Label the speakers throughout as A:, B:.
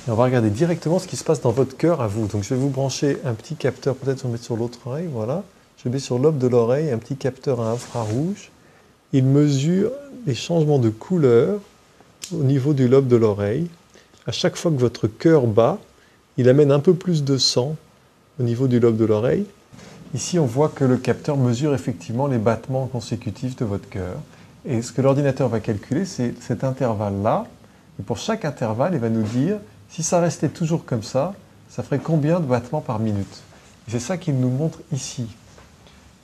A: Et on va regarder directement ce qui se passe dans votre cœur à vous. Donc je vais vous brancher un petit capteur, peut-être on va mettre sur l'autre oreille, voilà. Je mets sur l'aube de l'oreille un petit capteur à infrarouge. Il mesure les changements de couleur au niveau du lobe de l'oreille. À chaque fois que votre cœur bat, il amène un peu plus de sang au niveau du lobe de l'oreille. Ici, on voit que le capteur mesure effectivement les battements consécutifs de votre cœur. Et ce que l'ordinateur va calculer, c'est cet intervalle-là. Et pour chaque intervalle, il va nous dire, si ça restait toujours comme ça ferait combien de battements par minute? Et c'est ça qu'il nous montre ici.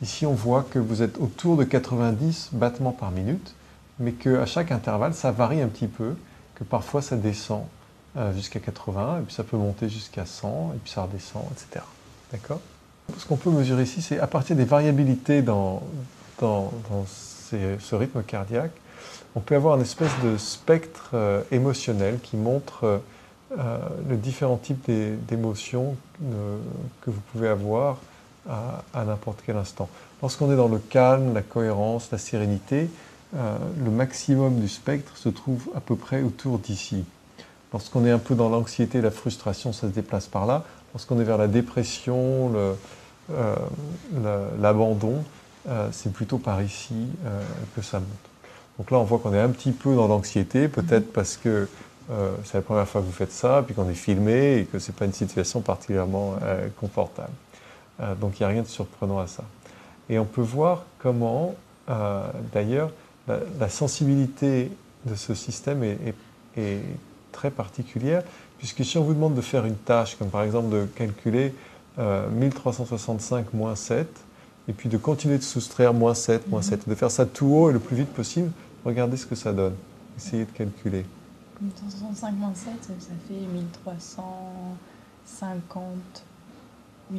A: Ici, on voit que vous êtes autour de 90 battements par minute, mais qu'à chaque intervalle, ça varie un petit peu, que parfois ça descend jusqu'à 80, et puis ça peut monter jusqu'à 100, et puis ça redescend, etc. D'accord? Ce qu'on peut mesurer ici, c'est à partir des variabilités dans ce rythme cardiaque, on peut avoir une espèce de spectre émotionnel qui montre les différents types d'émotions que vous pouvez avoir à n'importe quel instant. Lorsqu'on est dans le calme, la cohérence, la sérénité, le maximum du spectre se trouve à peu près autour d'ici. Lorsqu'on est un peu dans l'anxiété, la frustration, ça se déplace par là. Lorsqu'on est vers la dépression, l'abandon, c'est plutôt par ici que ça monte. Donc là, on voit qu'on est un petit peu dans l'anxiété, peut-être parce que c'est la première fois que vous faites ça, puis qu'on est filmé et que ce n'est pas une situation particulièrement confortable. Donc il n'y a rien de surprenant à ça. Et on peut voir comment, d'ailleurs, la sensibilité de ce système est très particulière, puisque si on vous demande de faire une tâche, comme par exemple de calculer 1365 moins 7, et puis de continuer de soustraire moins 7, moins 7, de faire ça tout haut et le plus vite possible, regardez ce que ça donne. Essayez de calculer.
B: 1365 moins 7, ça fait 1358.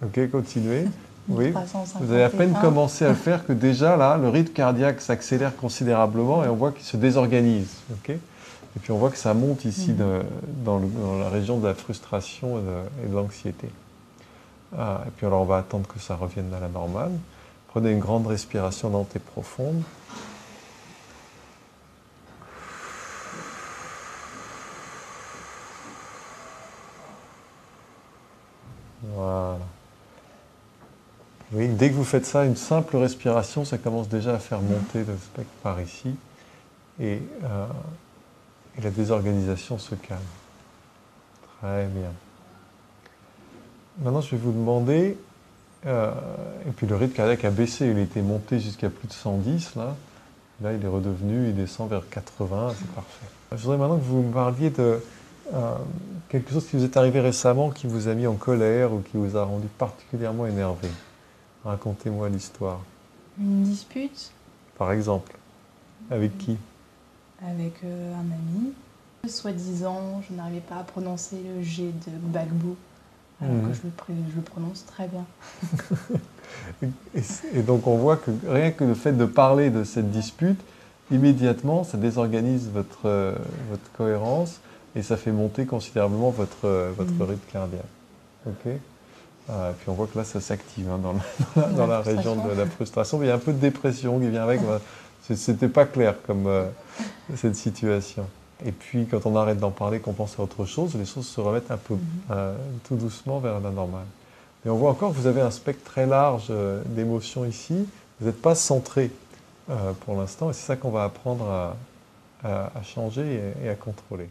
A: Ok, continuez. Oui,
B: 1351.
A: vous avez à peine commencé à le faire que déjà là, le rythme cardiaque s'accélère considérablement et on voit qu'il se désorganise. Okay, et puis on voit que ça monte ici dans la région de la frustration et de l'anxiété. Et puis alors on va attendre que ça revienne à la normale. Prenez une grande respiration lente et profonde. Voilà. Oui, dès que vous faites ça, une simple respiration, ça commence déjà à faire monter le spectre par ici. Et la désorganisation se calme. Très bien. Maintenant, je vais vous demander, et puis le rythme cardiaque a baissé, il était monté jusqu'à plus de 110, là. Là, il est redevenu, il descend vers 80, c'est parfait. Je voudrais maintenant que vous me parliez de quelque chose qui vous est arrivé récemment, qui vous a mis en colère ou qui vous a rendu particulièrement énervé. Racontez-moi l'histoire.
B: Une dispute
A: Par exemple. Avec qui?
B: avec un ami. Soi-disant, je n'arrivais pas à prononcer le G de Gbagbo, alors que je le prononce très bien.
A: Et donc on voit que rien que le fait de parler de cette dispute, immédiatement, ça désorganise votre cohérence et ça fait monter considérablement votre rythme cardiaque. Ok. Et puis on voit que là, ça s'active dans la région de la frustration. Il y a un peu de dépression qui vient avec. C'était pas clair comme cette situation. Et puis quand on arrête d'en parler, qu'on pense à autre chose, les choses se remettent un peu tout doucement vers la normale. Et on voit encore que vous avez un spectre très large d'émotions ici. Vous n'êtes pas centré pour l'instant et c'est ça qu'on va apprendre à changer et à contrôler.